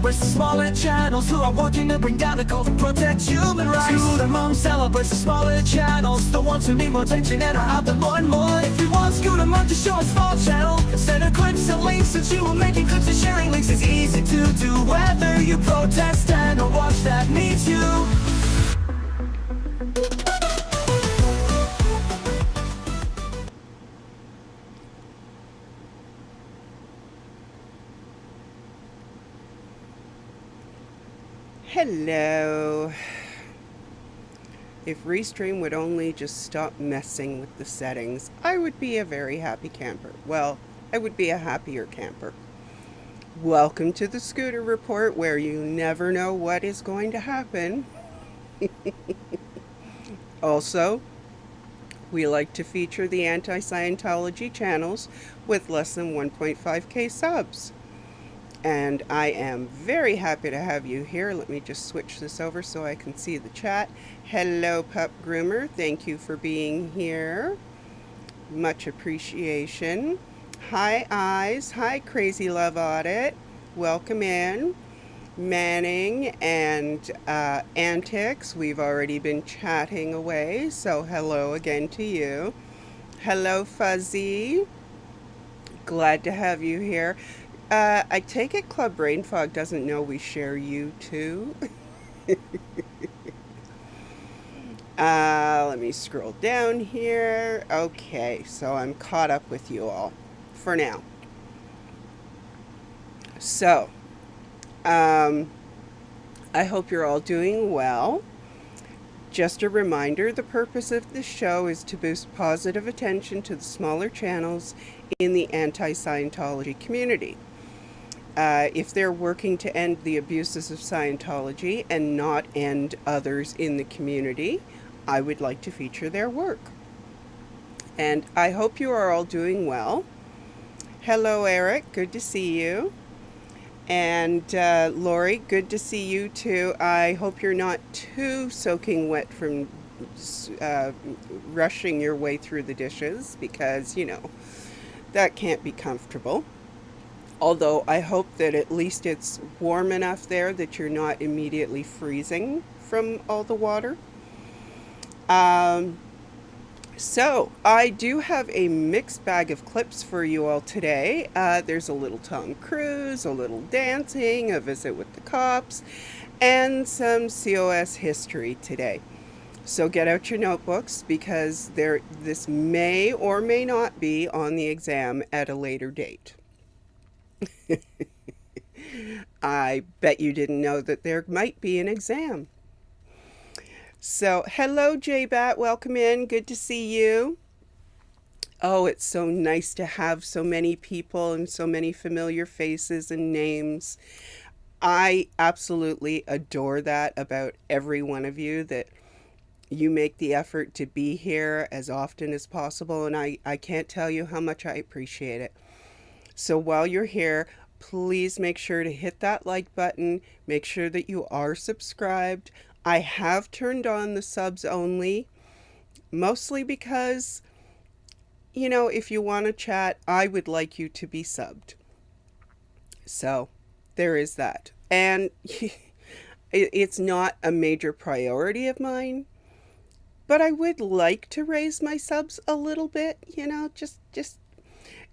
celebrates the smaller channels who are working to bring down the cult and protect human rights. Scooter Mom celebrates the smaller channels, the ones who need more attention and are out there more and more. If you want Scooter Mom to show a small channel, instead of clips and links, since you are making clips and sharing links, it's easy to do. Whether you protest and or watch that needs you. Hello. If Restream would only just stop messing with the settings, I would be a very happy camper. Well, I would be a happier camper. Welcome to the Scooter Report, where you never know what is going to happen. Also, we like to feature the Anti-Scientology channels with less than 1.5k subs. And I am very happy to have you here. Let me just switch this over so I can see the chat. Hello, Pup Groomer. Thank you for being here. Much appreciation. Hi, Eyes. Hi, Crazy Love Audit. Welcome in. Manning and Antics. We've already been chatting away, so hello again to you. Hello, Fuzzy. Glad to have you here. I take it Club Brain Fog doesn't know we share you too. Let me scroll down here. Okay, so I'm caught up with you all for now. So, I hope you're all doing well. Just a reminder, the purpose of this show is to boost positive attention to the smaller channels in the anti-Scientology community. If they're working to end the abuses of Scientology and not end others in the community, I would like to feature their work. And I hope you are all doing well. Hello, Eric. Good to see you. And Lori, good to see you too. I hope you're not too soaking wet from rushing your way through the dishes, because, you know, that can't be comfortable. Although I hope that at least it's warm enough there that you're not immediately freezing from all the water. So I do have a mixed bag of clips for you all today. There's a little Tom Cruise, a little dancing, a visit with the cops, and some COS history today. So get out your notebooks, because this may or may not be on the exam at a later date. I bet you didn't know that there might be an exam. So, hello, J-Bat. Welcome in. Good to see you. Oh, it's so nice to have so many people and so many familiar faces and names. I absolutely adore that about every one of you, that you make the effort to be here as often as possible, and I can't tell you how much I appreciate it. So while you're here, please make sure to hit that like button. Make sure that you are subscribed. I have turned on the subs only, mostly because, you know, if you want to chat, I would like you to be subbed. So there is that. And it's not a major priority of mine, but I would like to raise my subs a little bit, you know, just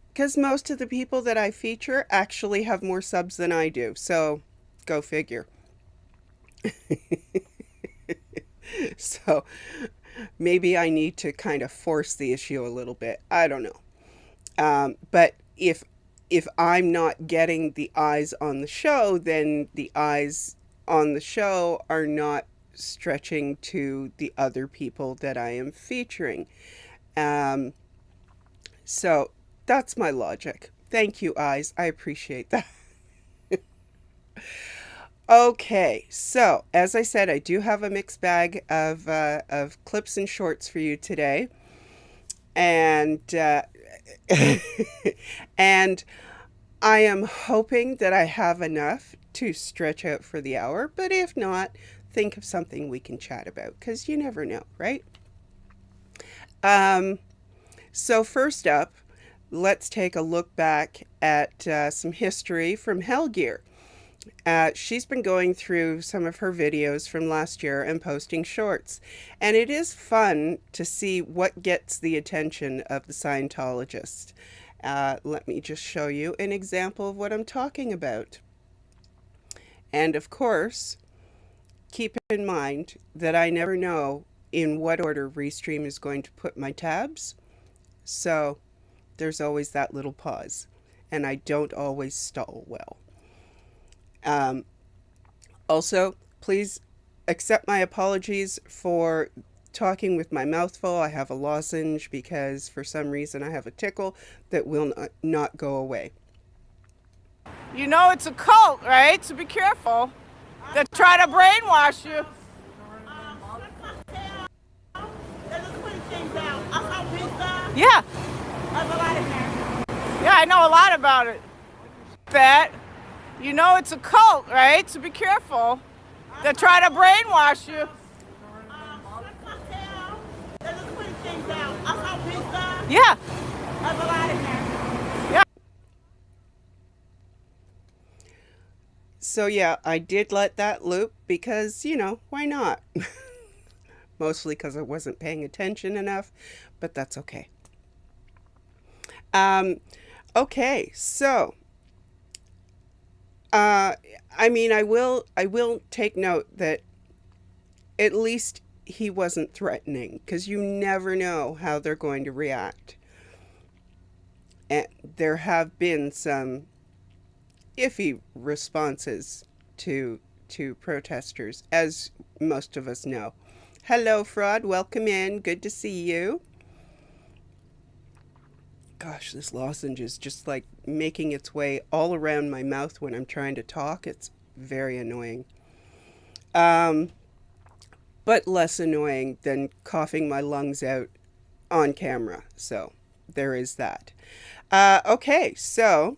because most of the people that I feature actually have more subs than I do. So, go figure. So, maybe I need to kind of force the issue a little bit. I don't know. But if I'm not getting the eyes on the show, then the eyes on the show are not stretching to the other people that I am featuring. So, that's my logic. Thank you, Eyes. I appreciate that. Okay, so as I said, I do have a mixed bag of clips and shorts for you today, and and I am hoping that I have enough to stretch out for the hour. But if not, think of something we can chat about, because you never know, right? So first up, let's take a look back at some history from Hel Geer. She's been going through some of her videos from last year and posting shorts. And it is fun to see what gets the attention of the Scientologists. Let me just show you an example of what I'm talking about. And of course, keep in mind that I never know in what order Restream is going to put my tabs. So there's always that little pause. And I don't always stall well. Also, please accept my apologies for talking with my mouth full. I have a lozenge because for some reason I have a tickle that will not go away. You know it's a cult, right? So be careful. They try to brainwash you. Yeah. Yeah, I know a lot about it. Bet. You know it's a cult, right? So be careful. They try to brainwash you. Yeah. Yeah. So yeah, I did let that loop because, why not? Mostly because I wasn't paying attention enough, but that's okay. Okay, so I will take note that at least he wasn't threatening, because you never know how they're going to react. And there have been some iffy responses to protesters, as most of us know. Hello, Fraud. Welcome in. Good to see you. Gosh, this lozenge is just like making its way all around my mouth when I'm trying to talk. It's very annoying. But less annoying than coughing my lungs out on camera. So there is that. Okay, so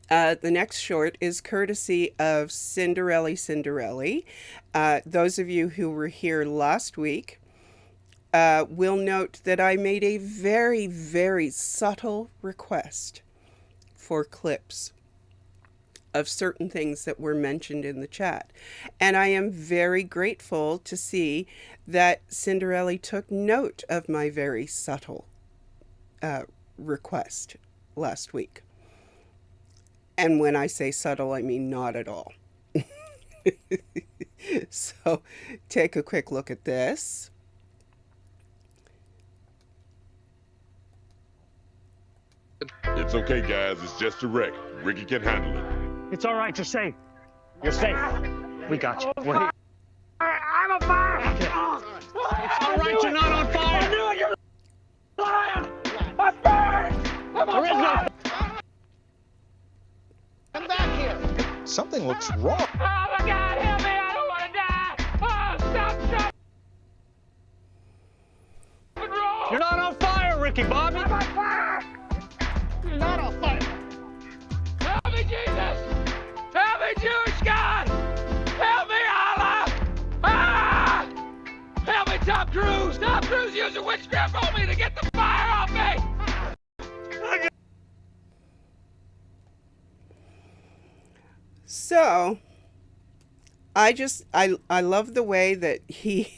the next short is courtesy of Cinderelly. Those of you who were here last week will note that I made a very, very subtle request for clips of certain things that were mentioned in the chat. And I am very grateful to see that Cinderelly took note of my very subtle request last week. And when I say subtle, I mean not at all. So take a quick look at this. It's okay, guys. It's just a wreck. Ricky can handle it. It's all right. You're safe. You're safe. We got you. We're here. I'm a fire! It's all right. You're not on fire. I knew it! You're lying! I'm burned! I'm on fire! Come back here. Something looks wrong. Oh my God, help me! I don't want to die! Oh, stop! What's wrong? You're not on fire, Ricky Bobby. I'm on fire! You're not on fire. Help me, Jesus! Help me, Jewish God! Help me, Allah! Ah! Help me, Tom Cruise! Tom Cruise using witchcraft on me to get the fire off me! So I love the way that he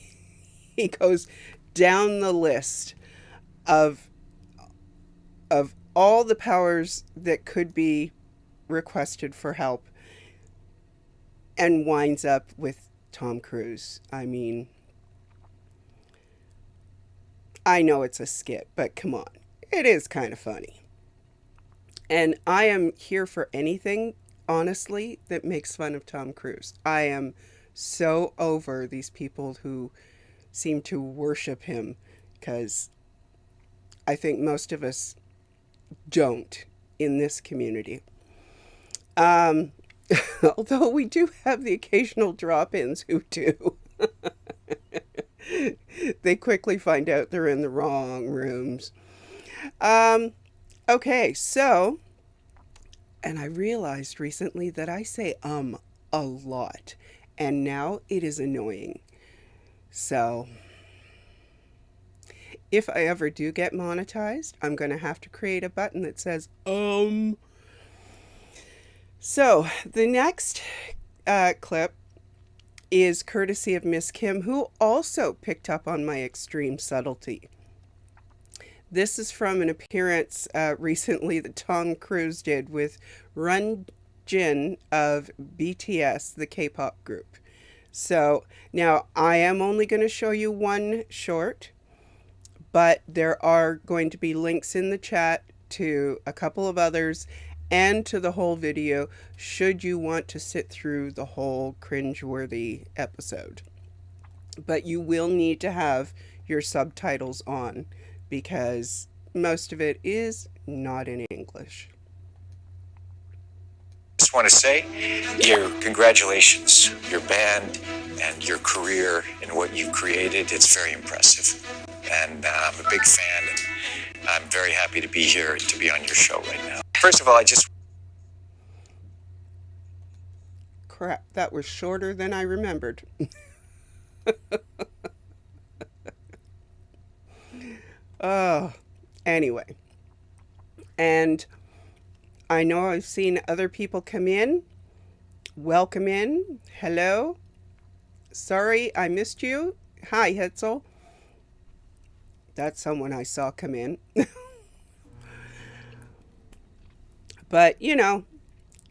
goes down the list of all the powers that could be requested for help and winds up with Tom Cruise. I mean, I know it's a skit, but come on. It is kind of funny. And I am here for anything, honestly, that makes fun of Tom Cruise. I am so over these people who seem to worship him, because I think most of us don't in this community. Although we do have the occasional drop-ins who do. They quickly find out they're in the wrong rooms. Okay, so, and I realized recently that I say a lot, and now it is annoying. So if I ever do get monetized, I'm going to have to create a button that says So the next clip is courtesy of Miss Kim, who also picked up on my extreme subtlety. This is from an appearance recently that Tom Cruise did with Run Jin of BTS, the K-pop group. So now I am only going to show you one short, but there are going to be links in the chat to a couple of others and to the whole video should you want to sit through the whole cringeworthy episode. But you will need to have your subtitles on because most of it is not in English. Just want to say your congratulations, your band and your career and what you've created. It's very impressive. And I'm a big fan and I'm very happy to be here and to be on your show right now. First of all, I just... Crap, that was shorter than I remembered. Oh, anyway. And I know I've seen other people come in. Welcome in. Hello. Sorry, I missed you. Hi, Hetzel. That's someone I saw come in. But, you know,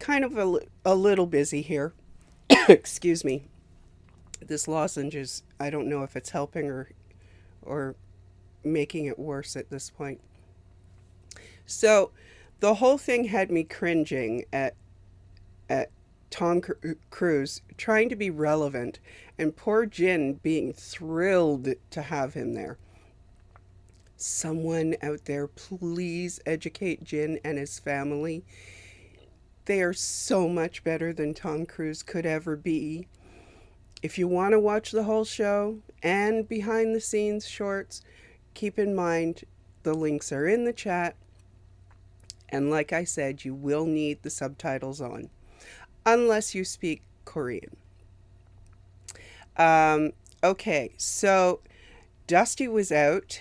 kind of a little busy here. Excuse me. This lozenge is, I don't know if it's helping or making it worse at this point. So the whole thing had me cringing at Tom Cruise trying to be relevant and poor Jin being thrilled to have him there. Someone out there, please educate Jin and his family. They are so much better than Tom Cruise could ever be. If you want to watch the whole show and behind the scenes shorts, keep in mind the links are in the chat. And like I said, you will need the subtitles on, unless you speak Korean. Okay, so Dusty was out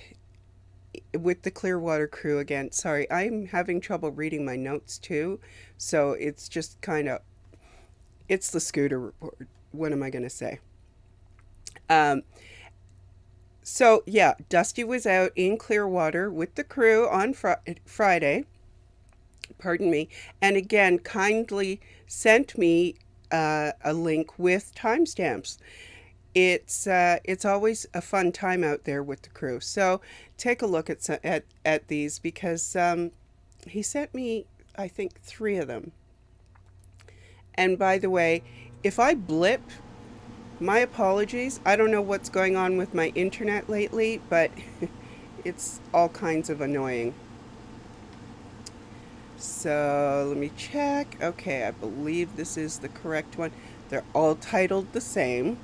with the Clearwater crew again. Sorry, I'm having trouble reading my notes too. So it's just kind of, it's the Scooter report. What am I going to say? So yeah, Dusty was out in Clearwater with the crew on Friday. Pardon me. And again, kindly sent me a link with timestamps. It's always a fun time out there with the crew. So take a look at these because he sent me, I think, 3 of them. And by the way, if I blip, my apologies. I don't know what's going on with my internet lately, but it's all kinds of annoying. So let me check. Okay, I believe this is the correct one. They're all titled the same,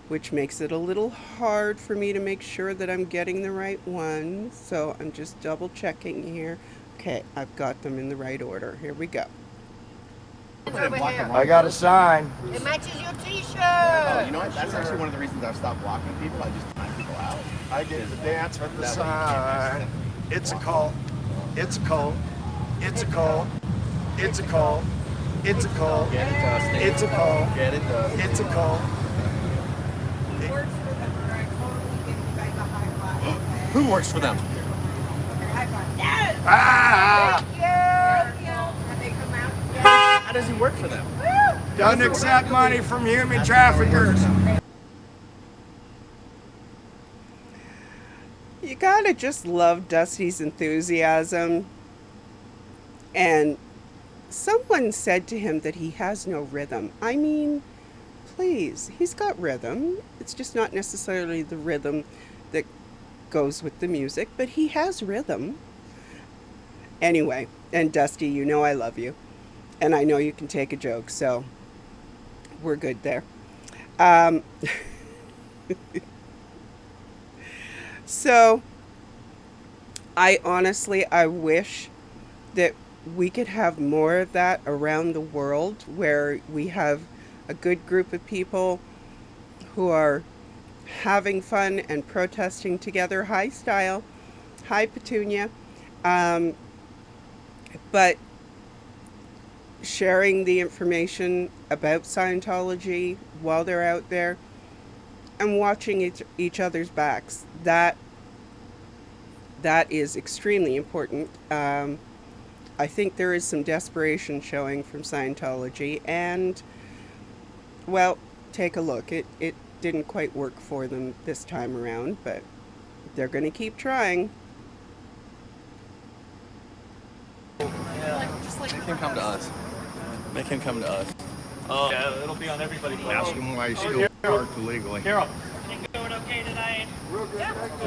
which makes it a little hard for me to make sure that I'm getting the right one. So I'm just double checking here. Okay, I've got them in the right order. Here we go. I got a sign. It matches your t-shirt. Oh, you know what? That's actually one of the reasons I've stopped blocking people. I just time people out. I get to dance with the sign. It's a cult. It's a cult. It's a cult. It's a cult. It's a cult. Get it, Dusty. It's a cult. Get it, Dusty. It's a cult. Who works for them? Ah! How does he work for them? Doesn't accept money from human traffickers. You gotta just love Dusty's enthusiasm. And someone said to him that he has no rhythm. I mean, please, he's got rhythm. It's just not necessarily the rhythm that goes with the music, but he has rhythm. Anyway, and Dusty, you know I love you. And I know you can take a joke, so we're good there. So, I wish that we could have more of that around the world, where we have a good group of people who are having fun and protesting together. Hi, Style. Hi, Petunia. But sharing the information about Scientology while they're out there and watching each other's backs. That is extremely important. I think there is some desperation showing from Scientology, and, well, take a look. It didn't quite work for them this time around, but they're going to keep trying. Make him come to us. Make him come to us. Oh, yeah, it'll be on everybody's list. Ask him why he's still parked illegally. Carol. Going okay tonight?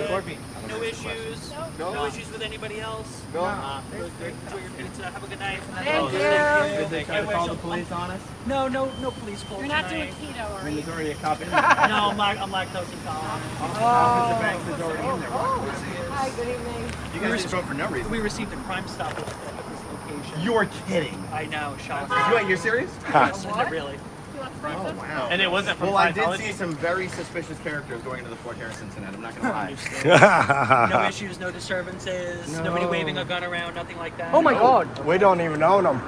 Corby. No issues? No issues with anybody else? No. Enjoy your pizza. Have a good night. Thank you. Did they try to call the police on us? No police call. You're not doing keto, I are mean, you? there's already a cop in there. No, I'm lactose intolerant. Officer Banks is already in there. Hi, good evening. You guys just vote for no reason. We received a crime stop at this location. You're kidding. I know, shocking. You're serious? Yes, really. Oh, wow. And it wasn't from Well, I did Scientology? see some very suspicious characters going into the Fort Harrison tonight. I'm not going to lie. No issues, no disturbances, nobody waving a gun around, nothing like that. Oh my God. We don't even own them.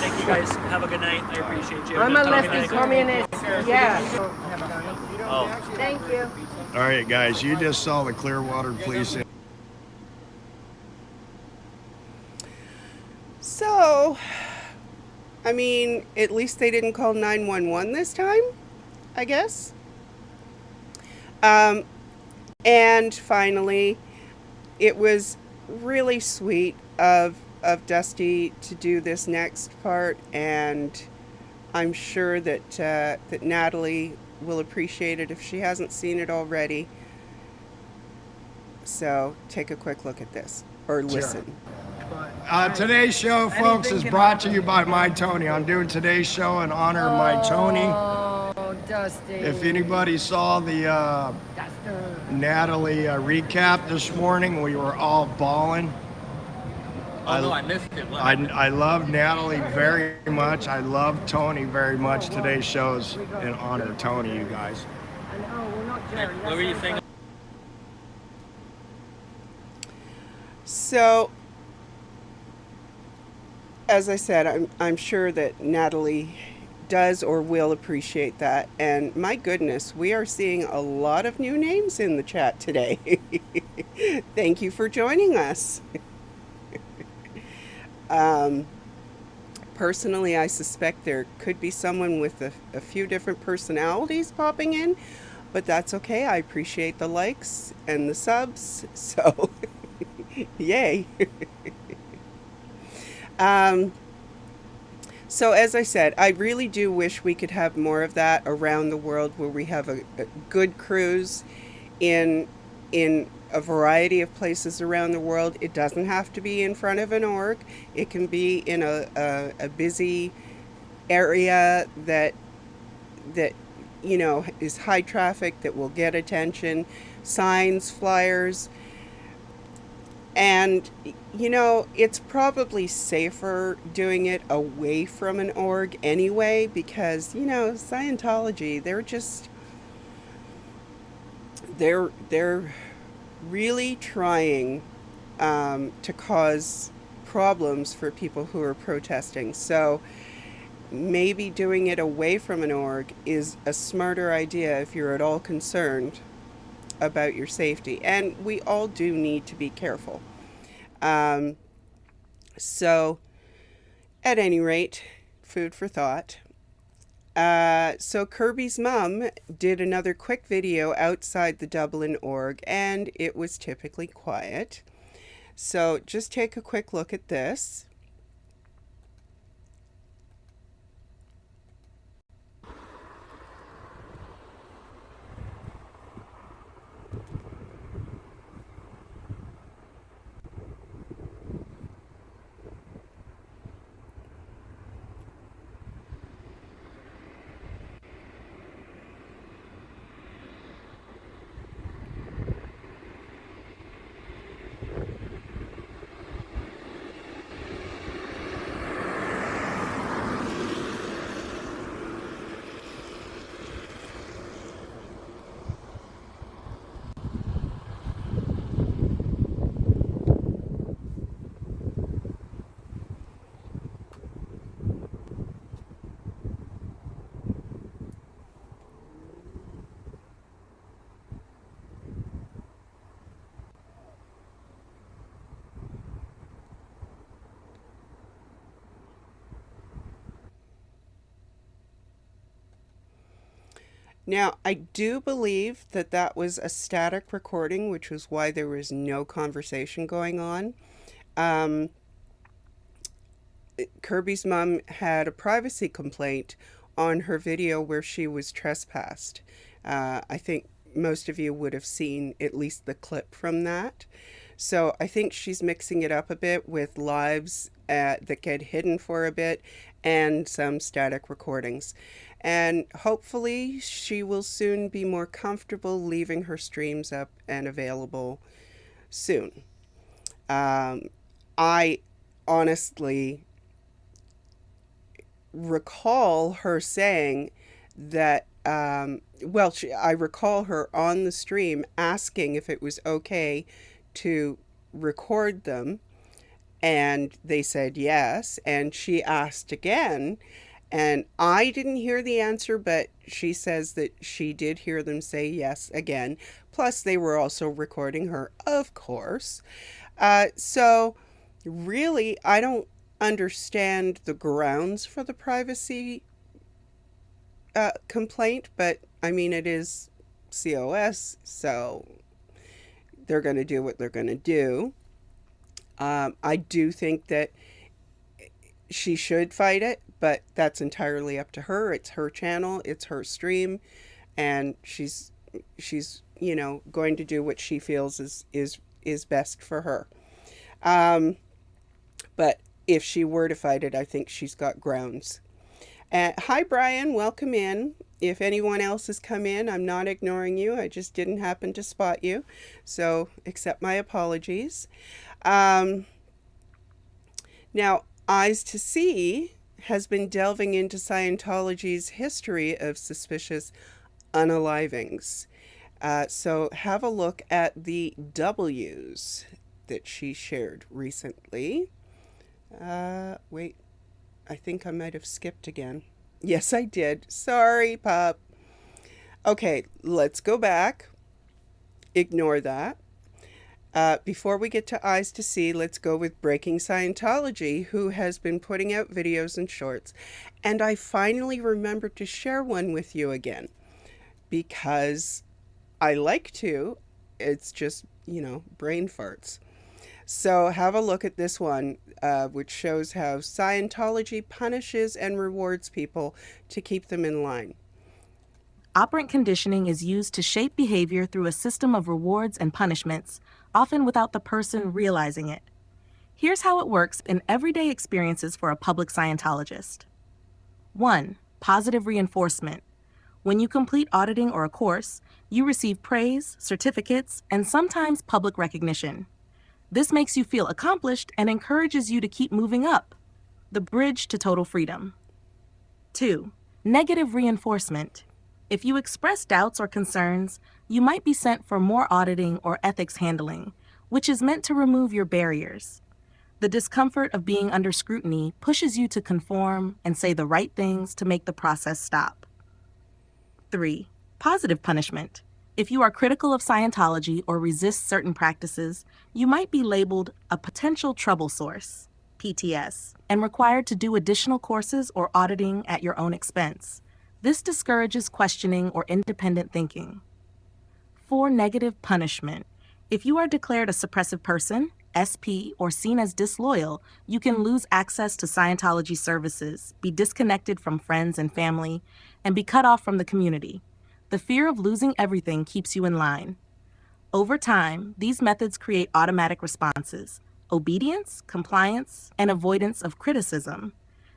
Thank you guys. Have a good night. I appreciate you. I'm a Have good lefty night. communist. Yeah. Oh. Thank you. All right, guys, you just saw the Clearwater Police. So, I mean, at least they didn't call 911 this time, I guess. And finally, it was really sweet of Dusty to do this next part, and I'm sure that that Natalie will appreciate it if she hasn't seen it already. So take a quick look at this, or listen. Today's show, folks, is brought to you by MyTony. I'm doing today's show in honor of MyTony. Oh, Dusty. If anybody saw the Natalie recap this morning, we were all bawling. I missed it. I love Natalie very much. I love Tony very much. Today's show's in honor of Tony, you guys. I know, we're not Jerry. What were you saying? So, as I said, I'm sure that Natalie does or will appreciate that. And my goodness, we are seeing a lot of new names in the chat today. Thank you for joining us. Personally, I suspect there could be someone with a few different personalities popping in, but that's okay. I appreciate the likes and the subs, so yay. So as I said, I really do wish we could have more of that around the world, where we have a good cruise in a variety of places around the world. It doesn't have to be in front of an org. It can be in a busy area that you know is high traffic, that will get attention, signs, flyers. And, you know, it's probably safer doing it away from an org anyway, because, you know, Scientology, they're really trying to cause problems for people who are protesting. So maybe doing it away from an org is a smarter idea if you're at all concerned about your safety, and we all do need to be careful. So at any rate, food for thought. So Kirby's mum did another quick video outside the Dublin org, and it was typically quiet. So just take a quick look at this. Now, I do believe that that was a static recording, which was why there was no conversation going on. Kirby's mom had a privacy complaint on her video where she was trespassed. I think most of you would have seen at least the clip from that. So I think she's mixing it up a bit with lives that get hidden for a bit and some static recordings. And hopefully she will soon be more comfortable leaving her streams up and available soon. I honestly recall her saying that, I recall her on the stream asking if it was okay to record them, and they said yes, and she asked again, and I didn't hear the answer, but she says that she did hear them say yes again, plus they were also recording her, of course. So really, I don't understand the grounds for the privacy complaint, but I mean, it is COS, so they're going to do what they're going to do. I do think that she should fight it, but that's entirely up to her. It's her channel, it's her stream, and she's going to do what she feels is best for her. But if she were to fight it, I think she's got grounds. Hi, Brian. Welcome in. If anyone else has come in, I'm not ignoring you. I just didn't happen to spot you. So accept my apologies. Now, Eyes to See has been delving into Scientology's history of suspicious unalivings. So have a look at the W's that she shared recently. Wait, I think I might have skipped again. Yes, I did. Sorry, pup. Okay, let's go back. Ignore that. Before we get to Eyes to See, let's go with Breaking Scientology, who has been putting out videos and shorts. And I finally remembered to share one with you again, because I like to. It's just, brain farts. So have a look at this one, which shows how Scientology punishes and rewards people to keep them in line. Operant conditioning is used to shape behavior through a system of rewards and punishments, often without the person realizing it. Here's how it works in everyday experiences for a public Scientologist. 1. Positive reinforcement. When you complete auditing or a course, you receive praise, certificates, and sometimes public recognition. This makes you feel accomplished and encourages you to keep moving up, the bridge to total freedom. 2. Negative reinforcement. If you express doubts or concerns, you might be sent for more auditing or ethics handling, which is meant to remove your barriers. The discomfort of being under scrutiny pushes you to conform and say the right things to make the process stop. 3. Positive punishment. If you are critical of Scientology or resist certain practices, you might be labeled a potential trouble source, PTS, and required to do additional courses or auditing at your own expense. This discourages questioning or independent thinking. 4. Negative punishment. If you are declared a suppressive person, SP, or seen as disloyal, you can lose access to Scientology services, be disconnected from friends and family, and be cut off from the community. The fear of losing everything keeps you in line. Over time, these methods create automatic responses: obedience, compliance, and avoidance of criticism,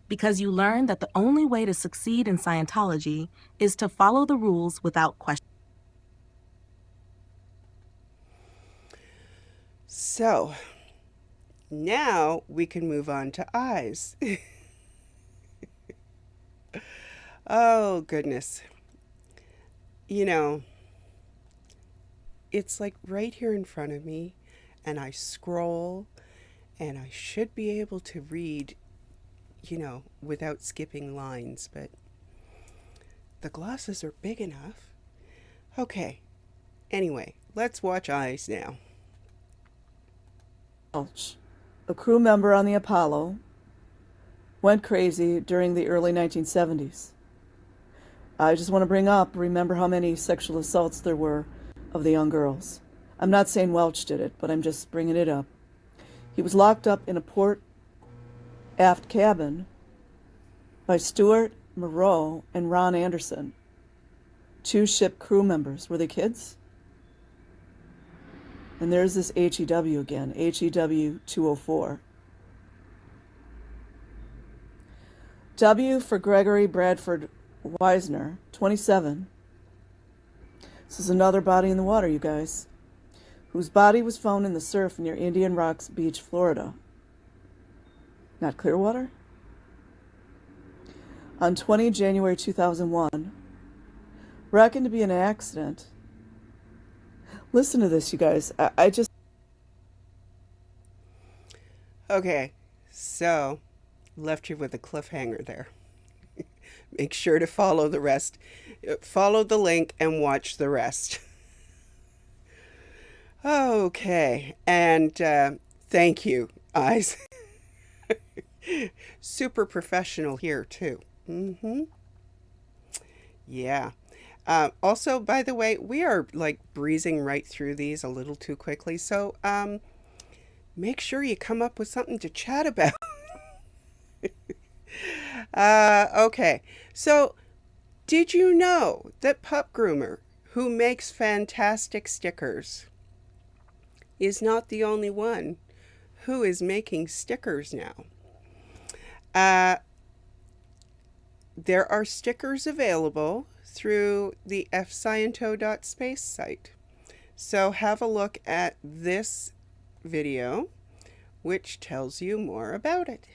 because you learn that the only way to succeed in Scientology is to follow the rules without question. So, now we can move on to Eyes. Oh, goodness. It's like right here in front of me, and I scroll, and I should be able to read, without skipping lines, but the glasses are big enough. Okay, anyway, let's watch Eyes now. A crew member on the Apollo, went crazy during the early 1970s. I just want to bring up, remember how many sexual assaults there were of the young girls. I'm not saying Welch did it, but I'm just bringing it up. He was locked up in a port aft cabin by Stuart Moreau and Ron Anderson, 2 ship crew members. Were they kids? And there's this HEW again, HEW 204. W for Gregory Bradford Wisner, 27. This is another body in the water, you guys, whose body was found in the surf near Indian Rocks Beach, Florida. Not Clearwater? On 20 January 2001, reckoned to be an accident. Listen to this, you guys. I just... Okay, so left you with a cliffhanger there. Make sure to follow the rest. Follow the link and watch the rest. Okay, and thank you, Eyes. Super professional here, too. Yeah. Also, by the way, we are like breezing right through these a little too quickly, so make sure you come up with something to chat about. Okay, so did you know that Pup Groomer, who makes fantastic stickers, is not the only one who is making stickers now? There are stickers available through the FSciento.space site. So have a look at this video, which tells you more about it.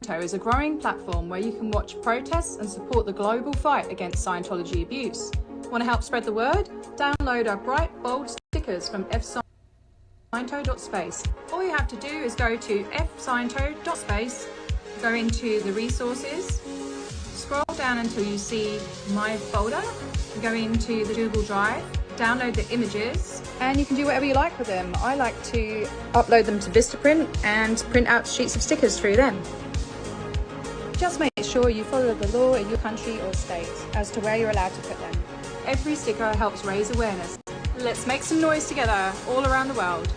Is a growing platform where you can watch protests and support the global fight against Scientology abuse. Want to help spread the word? Download our bright, bold stickers from FSciento.space. All you have to do is go to FSciento.space, go into the resources, scroll down until you see My Folder, go into the Google Drive, download the images, and you can do whatever you like with them. I like to upload them to Vistaprint and print out sheets of stickers through them. Just make sure you follow the law in your country or state as to where you're allowed to put them. Every sticker helps raise awareness. Let's make some noise together all around the world.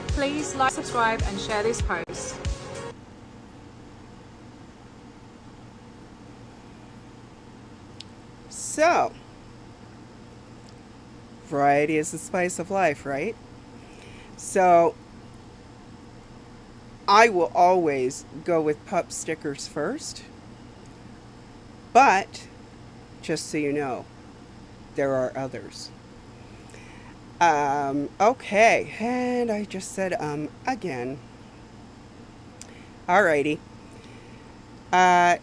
Please like, subscribe, and share this post. So, variety is the spice of life, right? So, I will always go with pup stickers first. But, just so you know, there are others. Okay, and I just said again. Alrighty. And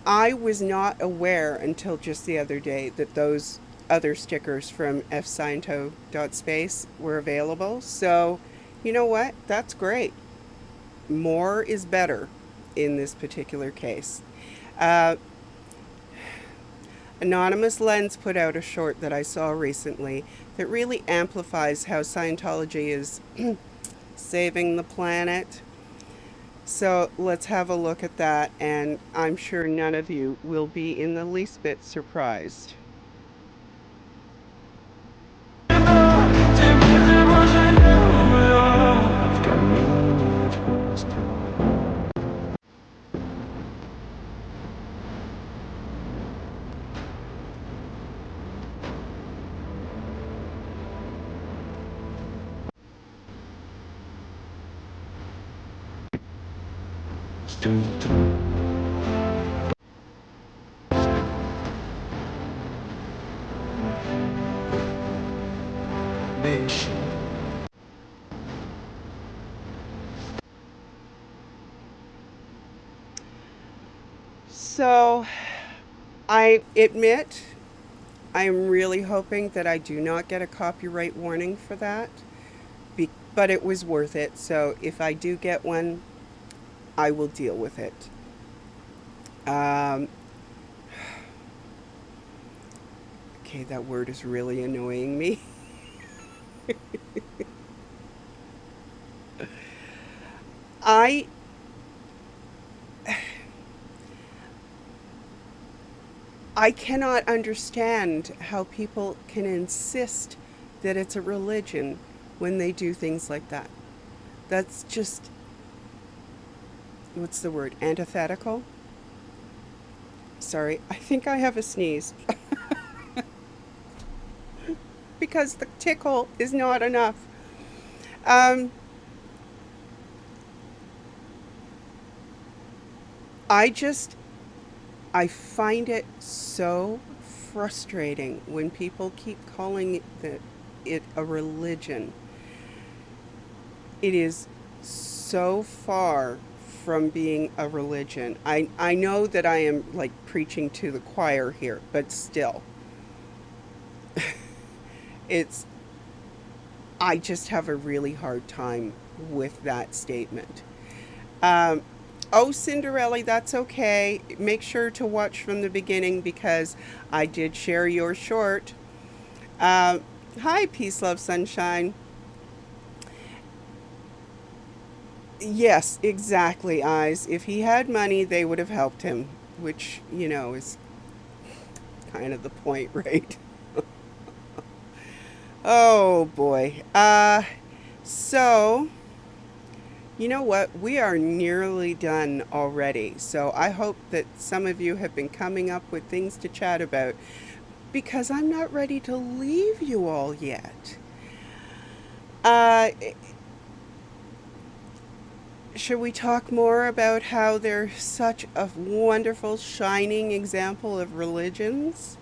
I was not aware until just the other day that those other stickers from FSciento.space were available. So, you know what? That's great. More is better in this particular case. Anonymous Lens put out a short that I saw recently that really amplifies how Scientology is saving the planet. So let's have a look at that, and I'm sure none of you will be in the least bit surprised. So, I admit, I'm really hoping that I do not get a copyright warning for that, but it was worth it. So if I do get one, I will deal with it. Okay, that word is really annoying me. I cannot understand how people can insist that it's a religion when they do things like that. That's just, what's the word, antithetical? Sorry, I think I have a sneeze. Because the tickle is not enough. I find it so frustrating when people keep calling it a religion. It is so far from being a religion. I know that I am like preaching to the choir here, but still. I just have a really hard time with that statement. Oh, Cinderelly, that's okay. Make sure to watch from the beginning because I did share your short. Hi, Peace, Love, Sunshine. Yes, exactly, Eyes. If he had money, they would have helped him, which, is kind of the point, right? Oh, boy. So, you know what? We are nearly done already. So I hope that some of you have been coming up with things to chat about because I'm not ready to leave you all yet. Should we talk more about how they're such a wonderful, shining example of religions?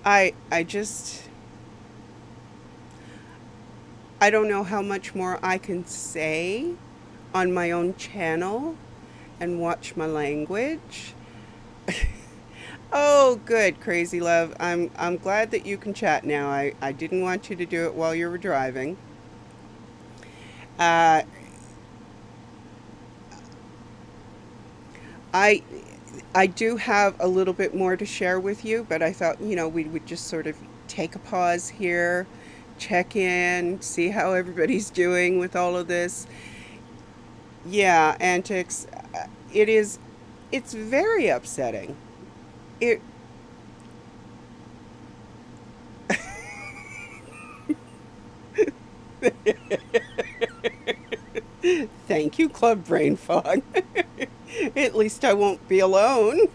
I don't know how much more I can say on my own channel and watch my language. Oh, good, Crazy Love. I'm glad that you can chat now. I didn't want you to do it while you were driving. I do have a little bit more to share with you, but I thought, we would just sort of take a pause here, check in, see how everybody's doing with all of this. Yeah, antics. It's very upsetting. Thank you, Club Brain Fog. At least I won't be alone.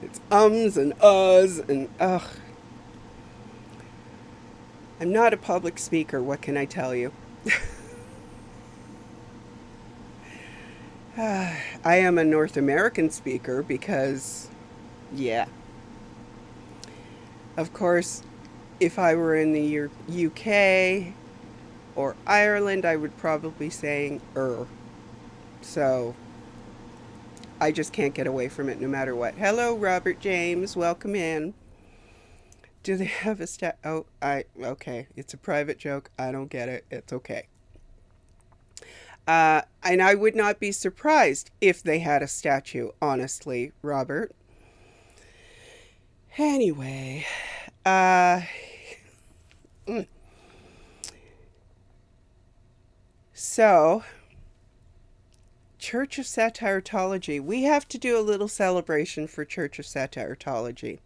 It's ums and uhs and ugh. I'm not a public speaker, what can I tell you? I am a North American speaker because, yeah. Of course, if I were in the UK or Ireland, I would probably be saying So, I just can't get away from it no matter what. Hello, Robert James. Welcome in. Do they have a okay. It's a private joke. I don't get it. It's okay. And I would not be surprised if they had a statue, honestly, Robert. Anyway, So, Church of Satiretology. We have to do a little celebration for Church of Satiretology.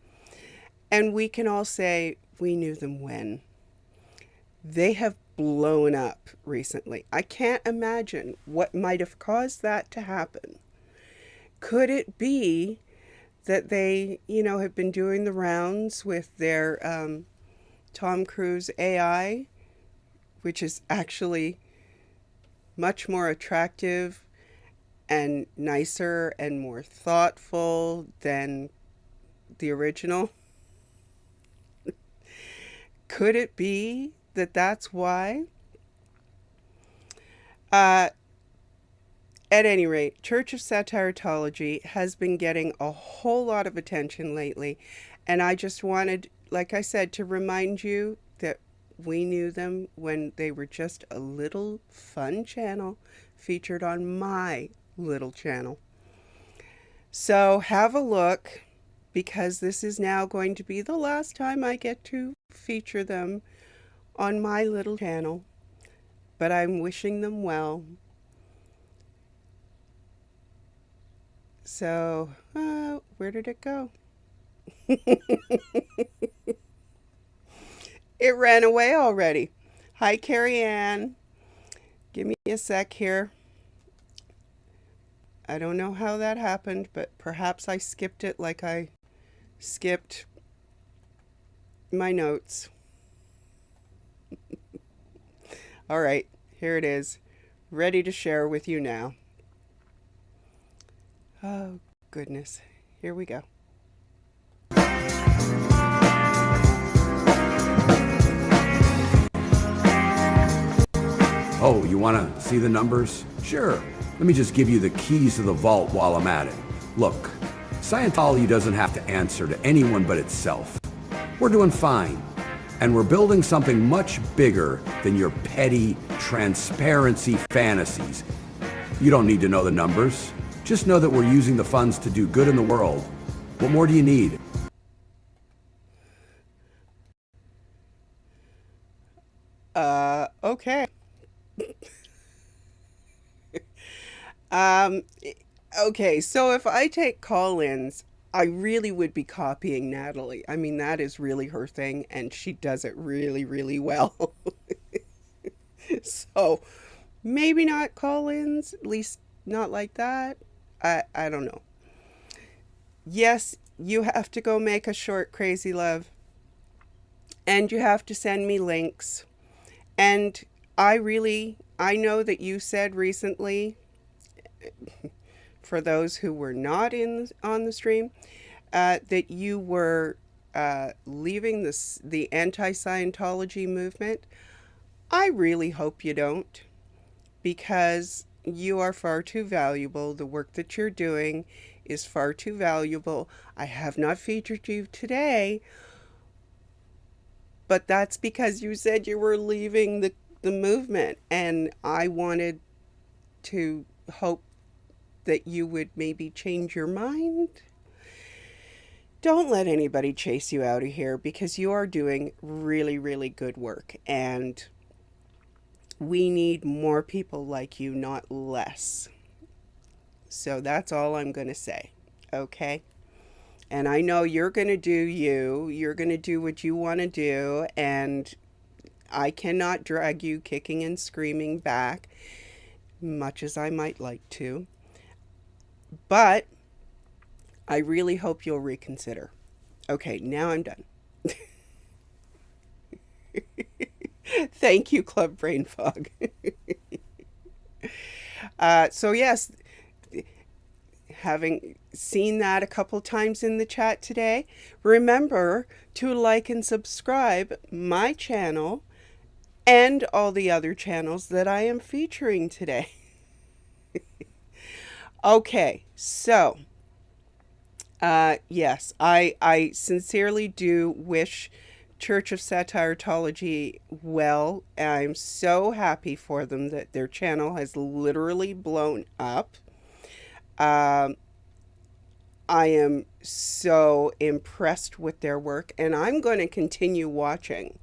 And we can all say we knew them when. They have blown up recently. I can't imagine what might have caused that to happen. Could it be that they, have been doing the rounds with their Tom Cruise AI, which is actually much more attractive and nicer and more thoughtful than the original? Could it be that that's why? At any rate, Church of Satiretology has been getting a whole lot of attention lately, and I just wanted, like I said, to remind you that we knew them when they were just a little fun channel featured on my little channel. So have a look, because this is now going to be the last time I get to feature them on my little channel, but I'm wishing them well. So, where did it go? It ran away already. Hi, Carrie Ann. Give me a sec here. I don't know how that happened, but perhaps I skipped it like I skipped my notes. All right, here it is. Ready to share with you now. Oh, goodness. Here we go. Oh, you want to see the numbers? Sure. Let me just give you the keys to the vault while I'm at it. Look, Scientology doesn't have to answer to anyone but itself. We're doing fine. And we're building something much bigger than your petty transparency fantasies. You don't need to know the numbers. Just know that we're using the funds to do good in the world. What more do you need? Okay. Okay, so if I take call-ins, I really would be copying Natalie. I mean, that is really her thing, and she does it really, really well. So, maybe not call-ins, at least not like that. I don't know. Yes, you have to go make a short, Crazy Love. And you have to send me links. And I know that you said recently, for those who were not on the stream, that you were leaving the Anti-Scientology movement. I really hope you don't, because you are far too valuable. The work that you're doing is far too valuable. I have not featured you today, but that's because you said you were leaving the movement, and I wanted to hope that you would maybe change your mind. Don't let anybody chase you out of here, because you are doing really, really good work, and we need more people like you, not less. So that's all I'm going to say, okay? And I know you're going to do you. You're going to do what you want to do, and I cannot drag you kicking and screaming back, much as I might like to. But I really hope you'll reconsider. Okay, now I'm done. Thank you, Club Brain Fog. So yes, having seen that a couple times in the chat today, remember to like and subscribe my channel and all the other channels that I am featuring today. Okay, so yes, I sincerely do wish Church of Satiretology well. I'm so happy for them that their channel has literally blown up. I am so impressed with their work, and I'm going to continue watching.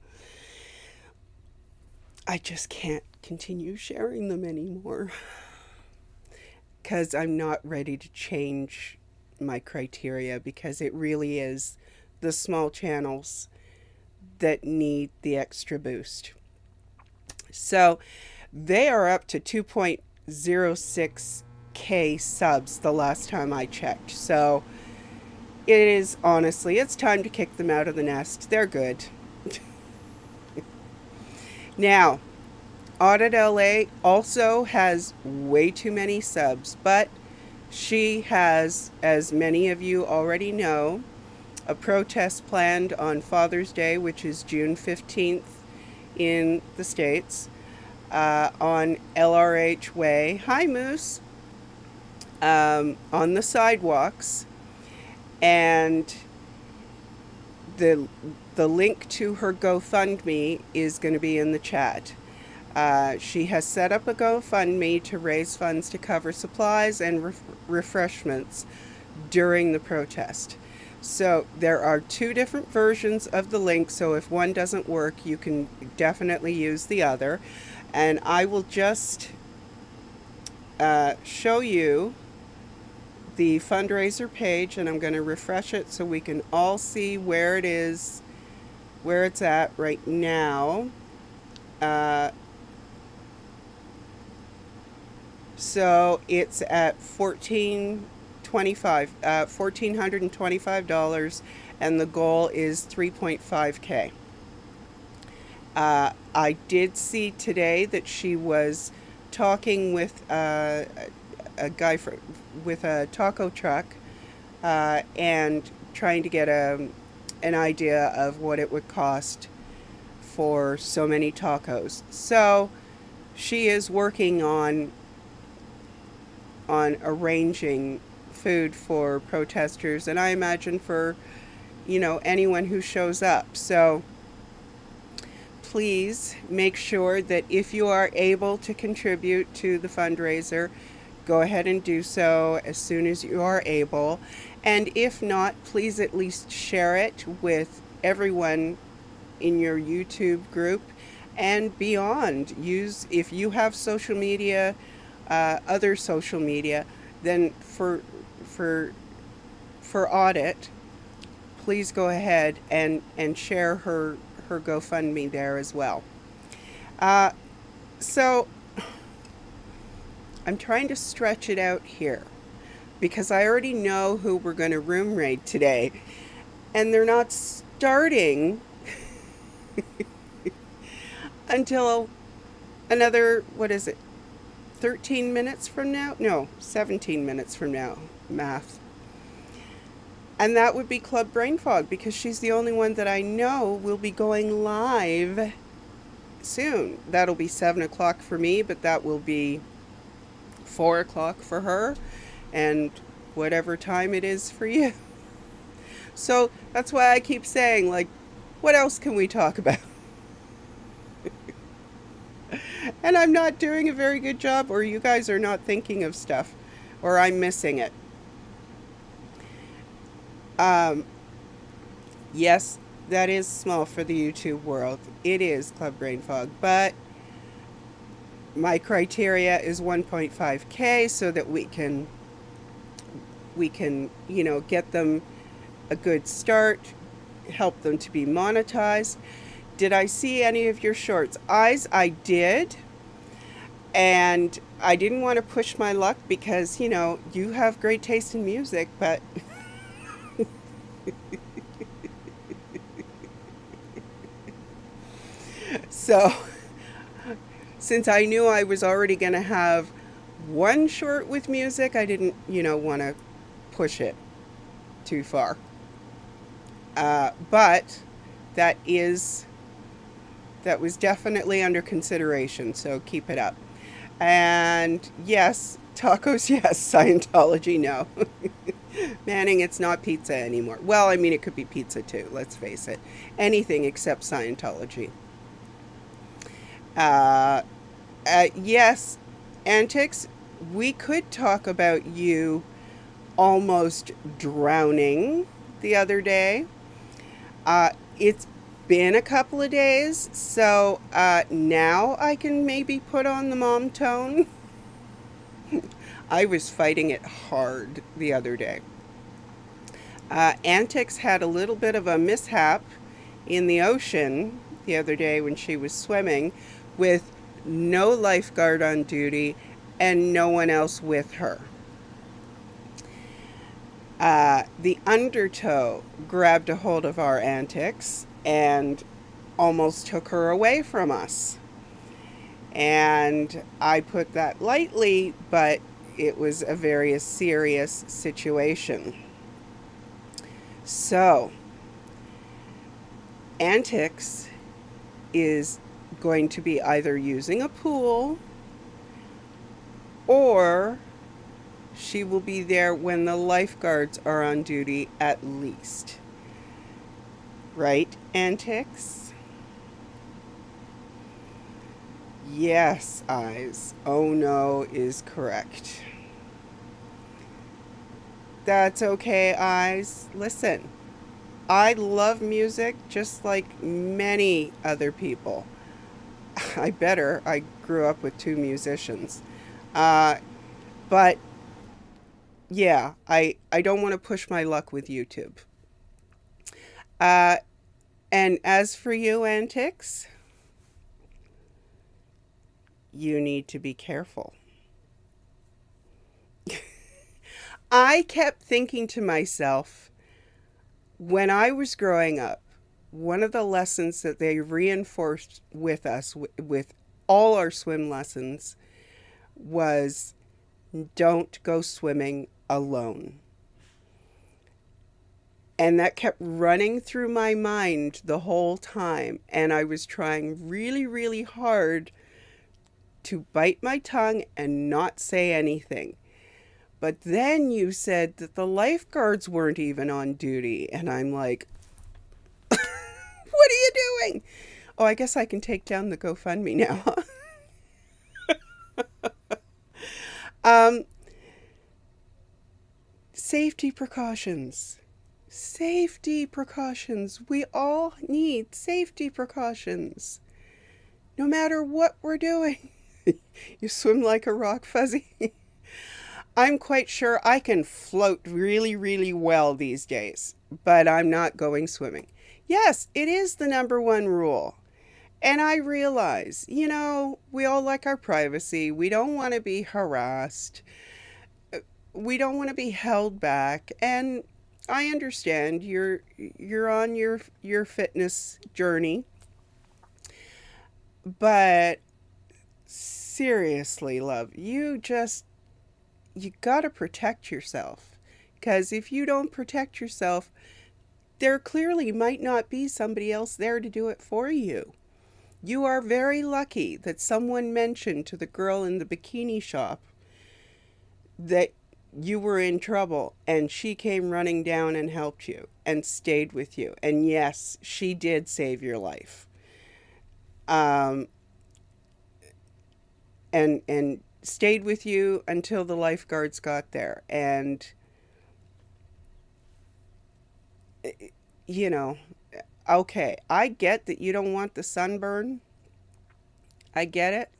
I just can't continue sharing them anymore, because I'm not ready to change my criteria, because it really is the small channels that need the extra boost. So they are up to 2.06k subs the last time I checked. So it is, honestly, it's time to kick them out of the nest. They're good. Now, Audit LA also has way too many subs, but she has, as many of you already know, a protest planned on Father's Day, which is June 15th in the States, on LRH Way. Hi, Moose. On the sidewalks. And the link to her GoFundMe is going to be in the chat. She has set up a GoFundMe to raise funds to cover supplies and refreshments during the protest. So there are two different versions of the link, so if one doesn't work, you can definitely use the other. And I will just show you the fundraiser page, and I'm going to refresh it so we can all see where it is, where it's at right now. So it's at $1,425, and the goal is 3.5K. I did see today that she was talking with a guy with a taco truck and trying to get an idea of what it would cost for so many tacos. So she is working on arranging food for protesters, and I imagine for, anyone who shows up. So please make sure that if you are able to contribute to the fundraiser, go ahead and do so as soon as you are able. And if not, please at least share it with everyone in your YouTube group and beyond. If you have social media, other social media, then for Audit, please go ahead and share her GoFundMe there as well. So I'm trying to stretch it out here because I already know who we're going to room raid today, and they're not starting until another, 13 minutes from now? No, 17 minutes from now. Math. And that would be Club Brain Fog, because she's the only one that I know will be going live soon. That'll be 7 o'clock for me, but that will be 4 o'clock for her, and whatever time it is for you. So that's why I keep saying, what else can we talk about? And I'm not doing a very good job, or you guys are not thinking of stuff, or I'm missing it. Yes, that is small for the YouTube world. It is Club Brain Fog, but my criteria is 1.5K so that we can, get them a good start, help them to be monetized. Did I see any of your shorts? Eyes, I did. And I didn't want to push my luck because, you have great taste in music, but so since I knew I was already going to have one short with music, I didn't, want to push it too far. But that was definitely under consideration, so keep it up. And yes, tacos, yes. Scientology, no. Manning, it's not pizza anymore. Well, it could be pizza too, let's face it. Anything except Scientology. Yes, Antics, we could talk about you almost drowning the other day. It's been a couple of days, so now I can maybe put on the mom tone. I was fighting it hard the other day. Antics had a little bit of a mishap in the ocean the other day when she was swimming with no lifeguard on duty and no one else with her. The undertow grabbed a hold of our Antics and almost took her away from us. And I put that lightly, but it was a very serious situation. So, Antics is going to be either using a pool or she will be there when the lifeguards are on duty at least. Right, Antics? Yes, Eyes. Oh no is correct. That's okay, Eyes. Listen, I love music just like many other people. I grew up with two musicians. But yeah, I don't want to push my luck with YouTube. And as for you, Antics, you need to be careful. I kept thinking to myself, when I was growing up, one of the lessons that they reinforced with us, with all our swim lessons, was don't go swimming alone. And that kept running through my mind the whole time. And I was trying really, really hard to bite my tongue and not say anything. But then you said that the lifeguards weren't even on duty. And I'm like, what are you doing? Oh, I guess I can take down the GoFundMe now. Safety precautions. Safety precautions. We all need safety precautions. No matter what we're doing. You swim like a rock, Fuzzy. I'm quite sure I can float really, really well these days, but I'm not going swimming. Yes, it is the number one rule. And I realize, you know, we all like our privacy. We don't want to be harassed. We don't want to be held back. And I understand you're on your fitness journey. But seriously, love, you got to protect yourself. Because if you don't protect yourself, there clearly might not be somebody else there to do it for you. You are very lucky that someone mentioned to the girl in the bikini shop that you were in trouble and she came running down and helped you and stayed with you. And yes, she did save your life. And stayed with you until the lifeguards got there. And, you know, okay, I get that you don't want the sunburn. I get it.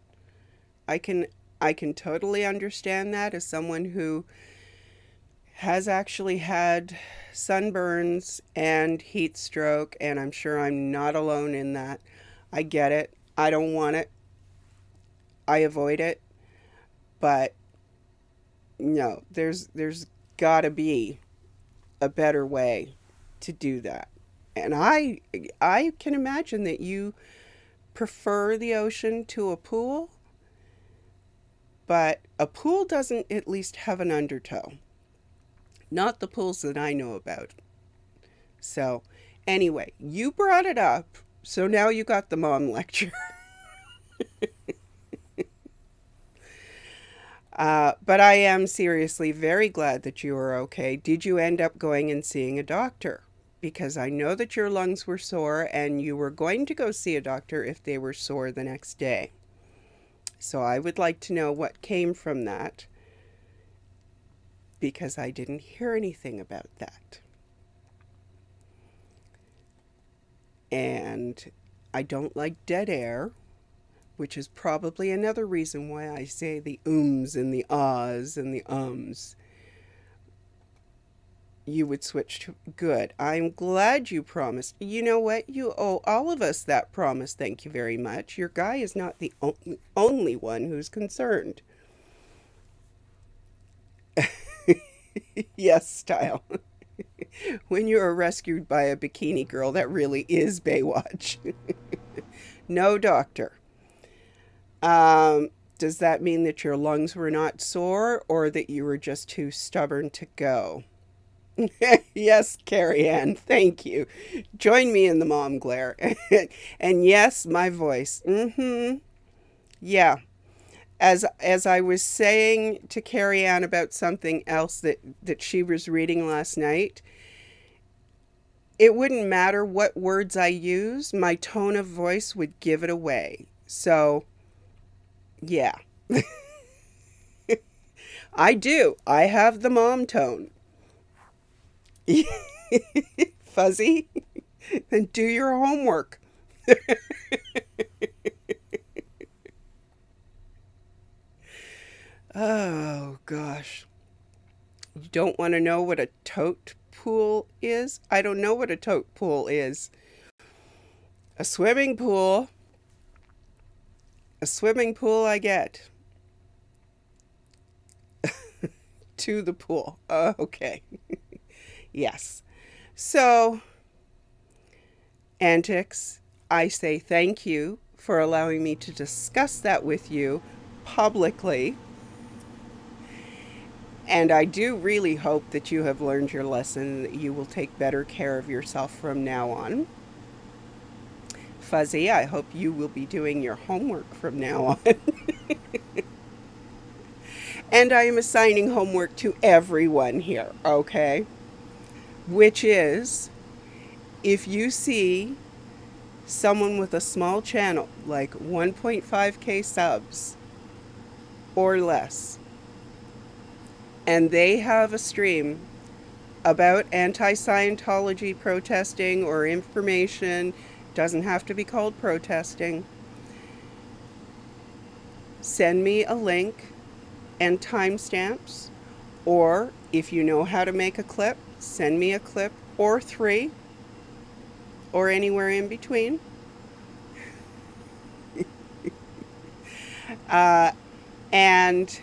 I can totally understand that as someone who has actually had sunburns and heat stroke, and I'm sure I'm not alone in that. I get it. I don't want it. I avoid it. But no, there's got to be a better way to do that. And I can imagine that you prefer the ocean to a pool, but a pool doesn't at least have an undertow. Not the pools that I know about. So anyway, you brought it up, so now you got the mom lecture. But I am seriously very glad that you are okay. Did you end up going and seeing a doctor? Because I know that your lungs were sore and you were going to go see a doctor if they were sore the next day. So I would like to know what came from that, because I didn't hear anything about that. And I don't like dead air, which is probably another reason why I say the ums and the ahs and the ums. You would switch to good. I'm glad you promised. You know what? You owe all of us that promise. Thank you very much. Your guy is not the only one who's concerned. Yes, Style. When you are rescued by a bikini girl, that really is Baywatch. No doctor. Does that mean that your lungs were not sore or that you were just too stubborn to go? Yes, Carrie Ann, thank you. Join me in the mom glare. And yes, my voice. Yeah. As I was saying to Carrie Ann about something else that she was reading last night, it wouldn't matter what words I use, my tone of voice would give it away. So, yeah. I do. I have the mom tone. Fuzzy, then do your homework. Oh, gosh. You don't want to know what a tote pool is? I don't know what a tote pool is. A swimming pool. A swimming pool I get. To the pool. Okay. Yes. So, Antics, I say thank you for allowing me to discuss that with you publicly. And I do really hope that you have learned your lesson, that you will take better care of yourself from now on. Fuzzy, I hope you will be doing your homework from now on. And I am assigning homework to everyone here, okay? Which is, if you see someone with a small channel, like 1.5K subs or less, and they have a stream about anti-Scientology protesting or information, doesn't have to be called protesting, send me a link and timestamps, or if you know how to make a clip, send me a clip or 3, or anywhere in between. And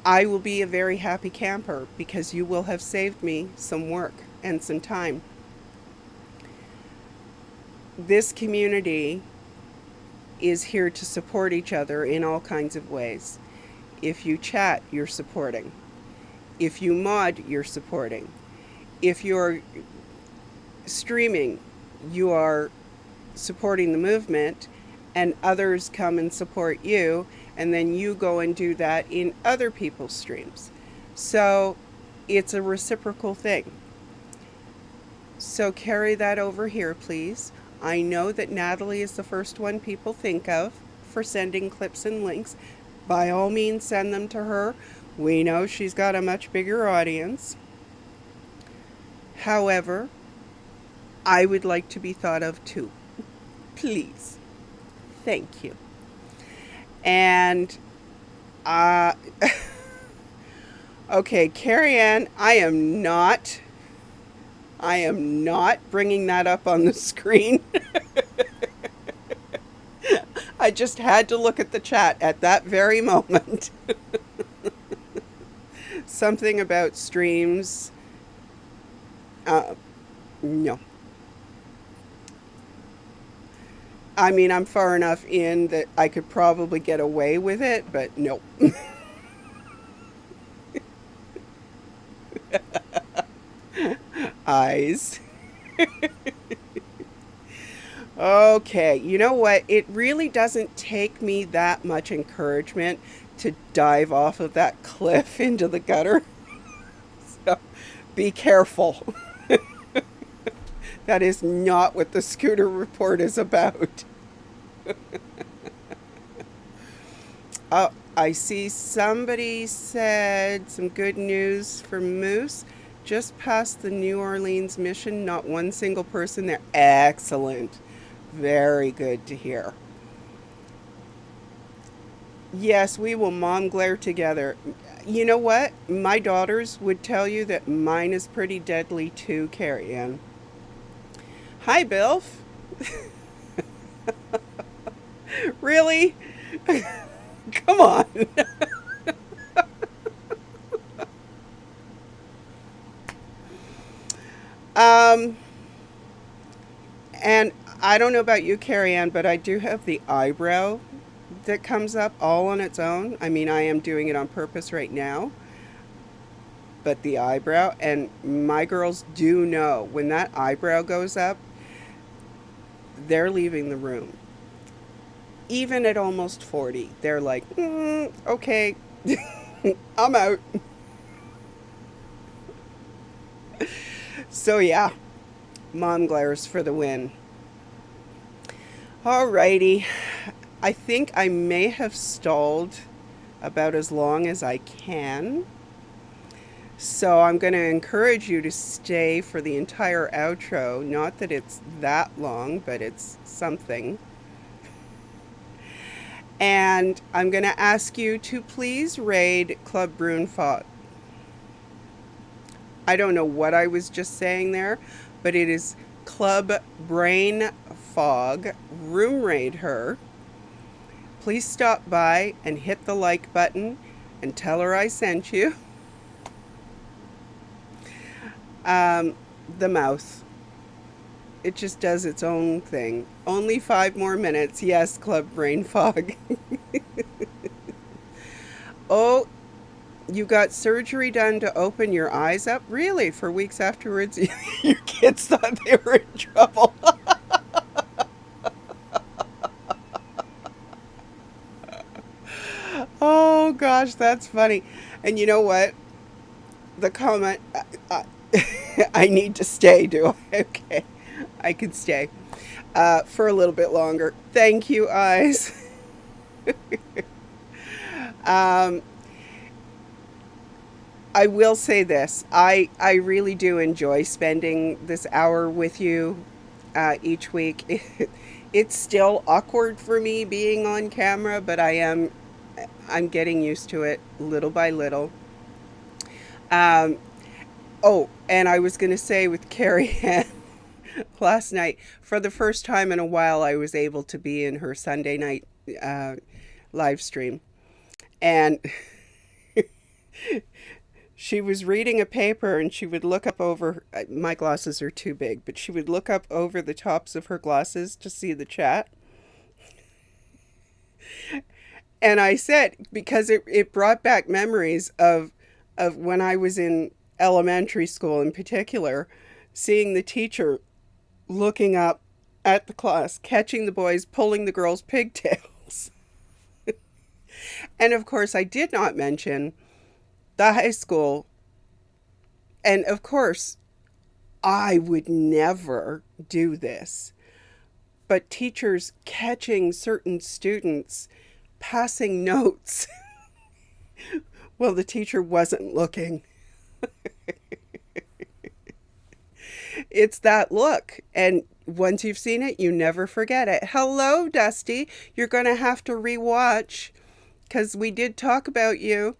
I will be a very happy camper because you will have saved me some work and some time. This community is here to support each other in all kinds of ways. If you chat, you're supporting. If you mod, you're supporting. If you're streaming, you are supporting the movement, and others come and support you, and then you go and do that in other people's streams. So it's a reciprocal thing. So carry that over here, please. I know that Natalie is the first one people think of for sending clips and links. By all means, send them to her. We know she's got a much bigger audience. However, I would like to be thought of too. Please. Thank you. And, okay, Carrie Ann, I am not bringing that up on the screen. I just had to look at the chat at that very moment. Something about streams. No. I mean, I'm far enough in that I could probably get away with it, but no. Eyes. Okay, you know what? It really doesn't take me that much encouragement to dive off of that cliff into the gutter. So be careful. That is not what the Scooter Report is about. Oh, I see somebody said some good news for Moose. Just past the New Orleans mission, not one single person there. Excellent. Very good to hear. Yes, we will mom glare together. You know what? My daughters would tell you that mine is pretty deadly too, Carrie Ann. Hi, Bilf. Really? Come on. And I don't know about you, Carrie Ann, but I do have the eyebrow that comes up all on its own. I mean, I am doing it on purpose right now. But the eyebrow, and my girls do know when that eyebrow goes up, they're leaving the room. Even at almost 40, they're like, okay, I'm out. So yeah, mom glares for the win. Alrighty, I think I may have stalled about as long as I can. So I'm going to encourage you to stay for the entire outro. Not that it's that long, but it's something. And I'm going to ask you to please raid Club Brunfot. I don't know what I was just saying there, but it is Club Brain Fog. Room raid her. Please stop by and hit the like button and tell her I sent you. The mouth. It just does its own thing. Only 5 more minutes. Yes, Club Brain Fog. Oh, you got surgery done to open your eyes up? Really? For weeks afterwards, your kids thought they were in trouble. Oh, gosh, that's funny. And you know what? The comment, I need to stay, do I? Okay, I can stay for a little bit longer. Thank you, eyes. I will say this. I really do enjoy spending this hour with you each week. It's still awkward for me being on camera, but I'm getting used to it little by little. Oh, and I was going to say with Carrie Ann, last night, for the first time in a while, I was able to be in her Sunday night live stream. And she was reading a paper and she would look up over, my glasses are too big, but she would look up over the tops of her glasses to see the chat. And I said, because it brought back memories of when I was in elementary school in particular, seeing the teacher looking up at the class, catching the boys, pulling the girls' pigtails. And of course, I did not mention the high school. And of course, I would never do this. But teachers catching certain students passing notes. Well, the teacher wasn't looking. It's that look. And once you've seen it, you never forget it. Hello, Dusty. You're going to have to rewatch because we did talk about you.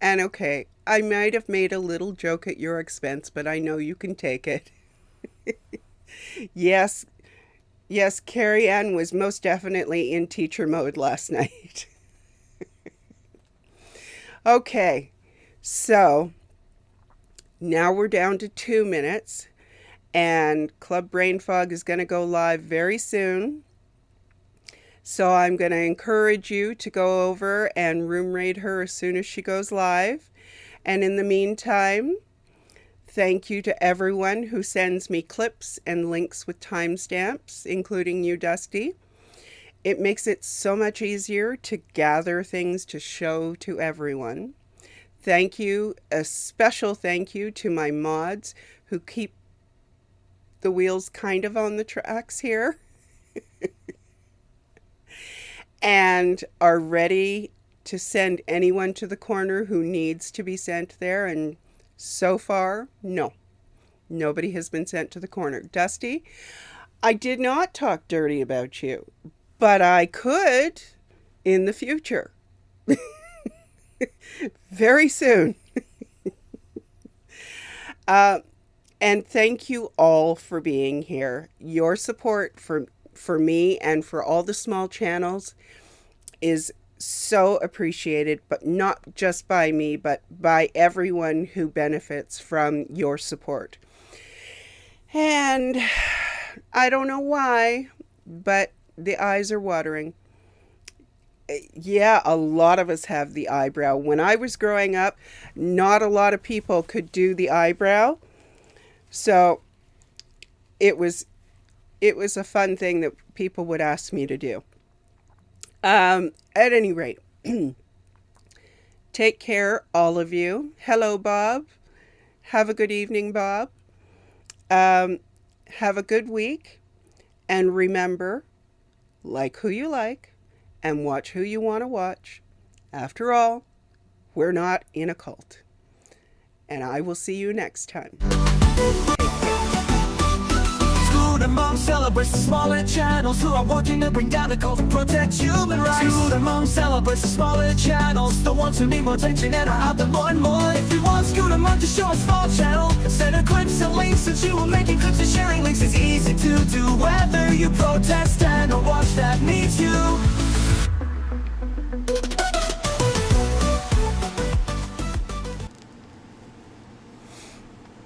And okay, I might have made a little joke at your expense, but I know you can take it. Yes, Carrie Ann was most definitely in teacher mode last night. Okay, so now we're down to 2 minutes, and Club Brain Fog is going to go live very soon. So I'm going to encourage you to go over and room raid her as soon as she goes live. And in the meantime, thank you to everyone who sends me clips and links with timestamps, including you, Dusty. It makes it so much easier to gather things to show to everyone. Thank you, a special thank you to my mods who keep the wheels kind of on the tracks here. And are ready to send anyone to the corner who needs to be sent there. And so far, no. Nobody has been sent to the corner. Dusty, I did not talk dirty about you, but I could in the future. Very soon. And thank you all for being here. Your support for me and for all the small channels is so appreciated, but not just by me, but by everyone who benefits from your support. And I don't know why, but the eyes are watering. Yeah, a lot of us have the eyebrow. When I was growing up, not a lot of people could do the eyebrow. So it was a fun thing that people would ask me to do. At any rate, take care, all of you. Hello, Bob. Have a good evening, Bob. Have a good week. And remember, like who you like and watch who you want to watch. After all, we're not in a cult. And I will see you next time. Screw them Mom celebrates the smaller channels who are working to bring down the cult to protect human rights. Scooter Mom celebrates the smaller channels, the ones who need more attention and are out there more and more. If you want Scooter Mom to show a small channel, send her clips and links, since you are making clips and sharing links is easy to do. Whether you protest and or watch that needs you.